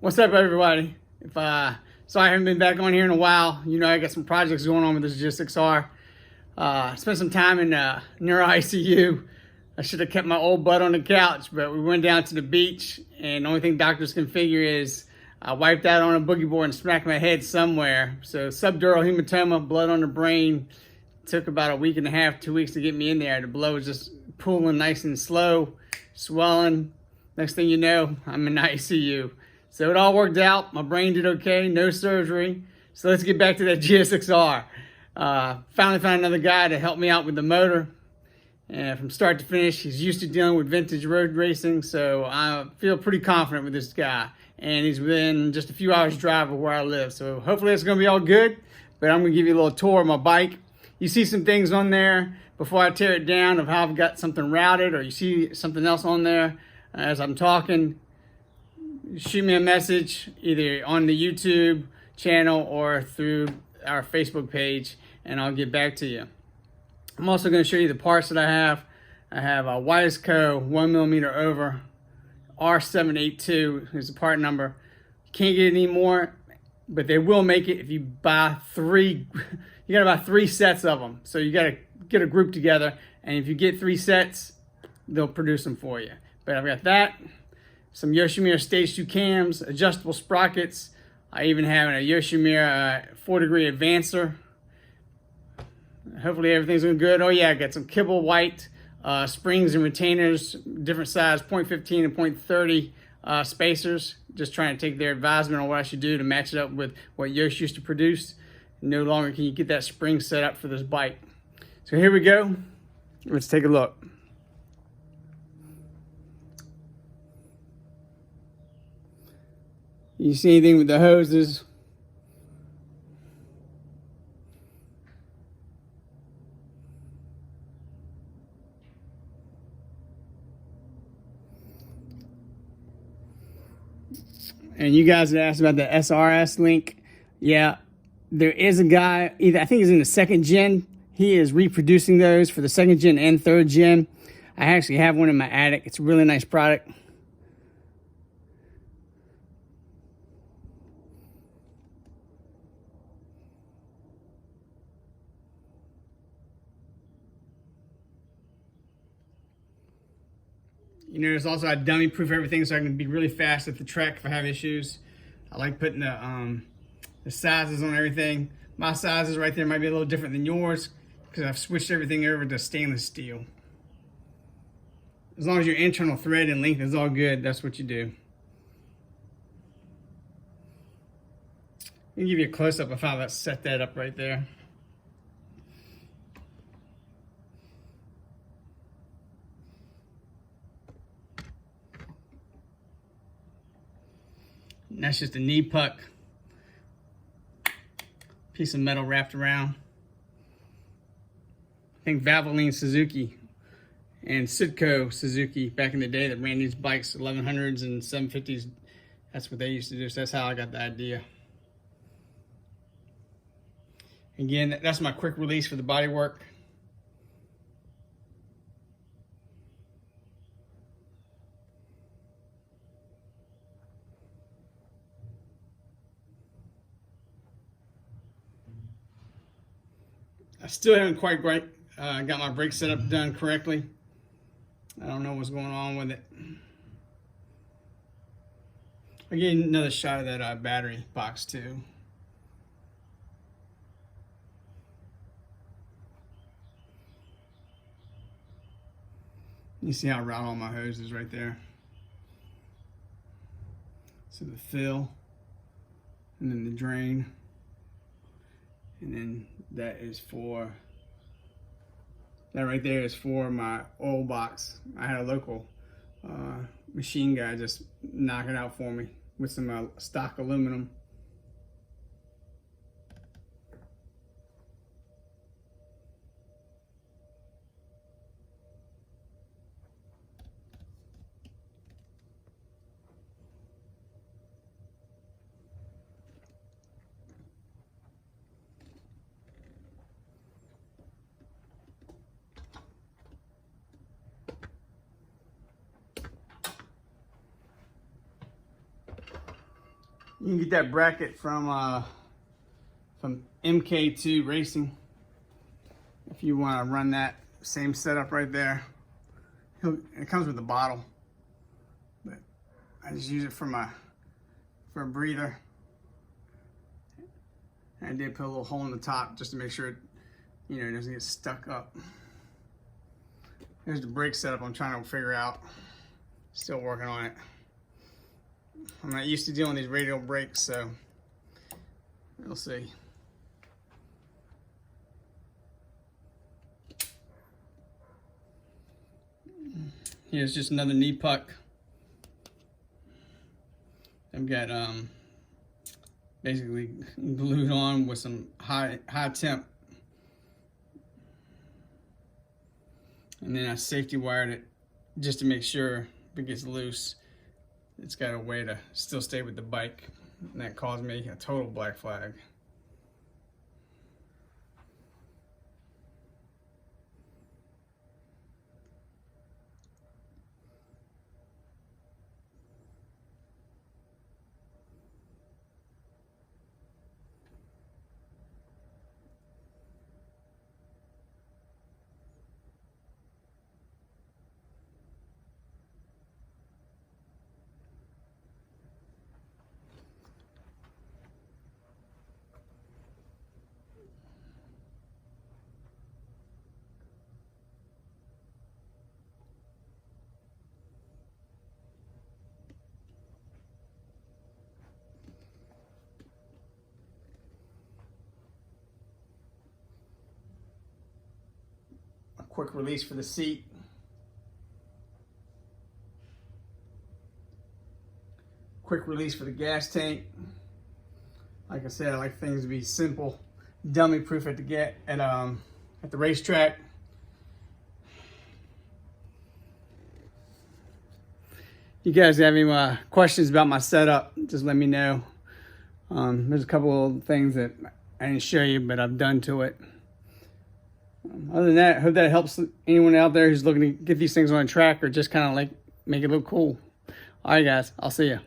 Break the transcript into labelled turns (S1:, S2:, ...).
S1: What's up, everybody? Sorry I haven't been back on here in a while. You know, I got some projects going on with this GSXR. Spent some time in neuro ICU. I should have kept my old butt on the couch, but we went down to the beach, and the only thing doctors can figure is I wiped out on a boogie board and smacked my head somewhere. So subdural hematoma, blood on the brain. Took about a week and a half, 2 weeks to get me in there. The blood was just pooling nice and slow, swelling. Next thing you know, I'm in ICU. So it all worked out. My brain did okay, no surgery. So let's get back to that GSXR. Finally found another guy to help me out with the motor. And from start to finish, he's used to dealing with vintage road racing. So I feel pretty confident with this guy. And he's within just a few hours drive of where I live. So hopefully it's gonna be all good. But I'm gonna give you a little tour of my bike. You see some things on there before I tear it down of how I've got something routed, or you see something else on there as I'm talking. Shoot me a message either on the YouTube channel or through our Facebook page, and I'll get back to you. I'm also going to show you the parts that I have. I have a Wiseco 1mm over R782 is the part number. You can't get any more, but they will make it if you buy three. You got to buy 3 sets of them. So you got to get a group together, and if you get 3 sets, they'll produce them for you. But I've got that. Some Yoshimura Stage 2 cams, adjustable sprockets. I even have a Yoshimura 4-degree advancer. Hopefully everything's going good. Oh yeah, I got some Kibble white springs and retainers, different size, 0.15 and 0.30 spacers. Just trying to take their advisement on what I should do to match it up with what Yosh used to produce. No longer can you get that spring set up for this bike. So here we go. Let's take a look. You see anything with the hoses? And you guys had asked about the SRS link. Yeah, there is a guy, I think he's in the 2nd gen. He is reproducing those for the 2nd gen and 3rd gen. I actually have one in my attic. It's a really nice product. You notice also I dummy proof everything so I can be really fast at the track if I have issues. I like putting the sizes on everything. My sizes right there might be a little different than yours because I've switched everything over to stainless steel. As long as your internal thread and length is all good, that's what you do. Let me give you a close-up of how that set that up right there. And that's just a knee puck. Piece of metal wrapped around. I think Valvoline Suzuki and Sitco Suzuki back in the day that ran these bikes, 1100s and 750s. That's what they used to do. So that's how I got the idea. Again, that's my quick release for the bodywork. I still haven't quite got my brake setup done correctly. I don't know what's going on with it. I'll get another shot of that battery box too. You see how I route all my hoses right there. So the fill, and then the drain. And then that right there is for my oil box. I had a local machine guy just knock it out for me with some stock aluminum. You can get that bracket from MK2 Racing if you want to run that same setup right there. It comes with a bottle, but I just use it for a breather. And I did put a little hole in the top just to make sure it, it doesn't get stuck up. Here's the brake setup I'm trying to figure out. Still working on it. I'm not used to dealing with these radial brakes, so we'll see. Here's just another knee puck. I've got basically glued on with some high temp, and then I safety wired it just to make sure if it gets loose, it's got a way to still stay with the bike, and that caused me a total black flag. Quick release for the seat. Quick release for the gas tank. Like I said, I like things to be simple, dummy proof at the racetrack. You guys have any questions about my setup, just let me know. There's a couple of things that I didn't show you, but I've done to it. Other than that, I hope that helps anyone out there who's looking to get these things on a track or just kind of like make it look cool. All right, guys, I'll see you.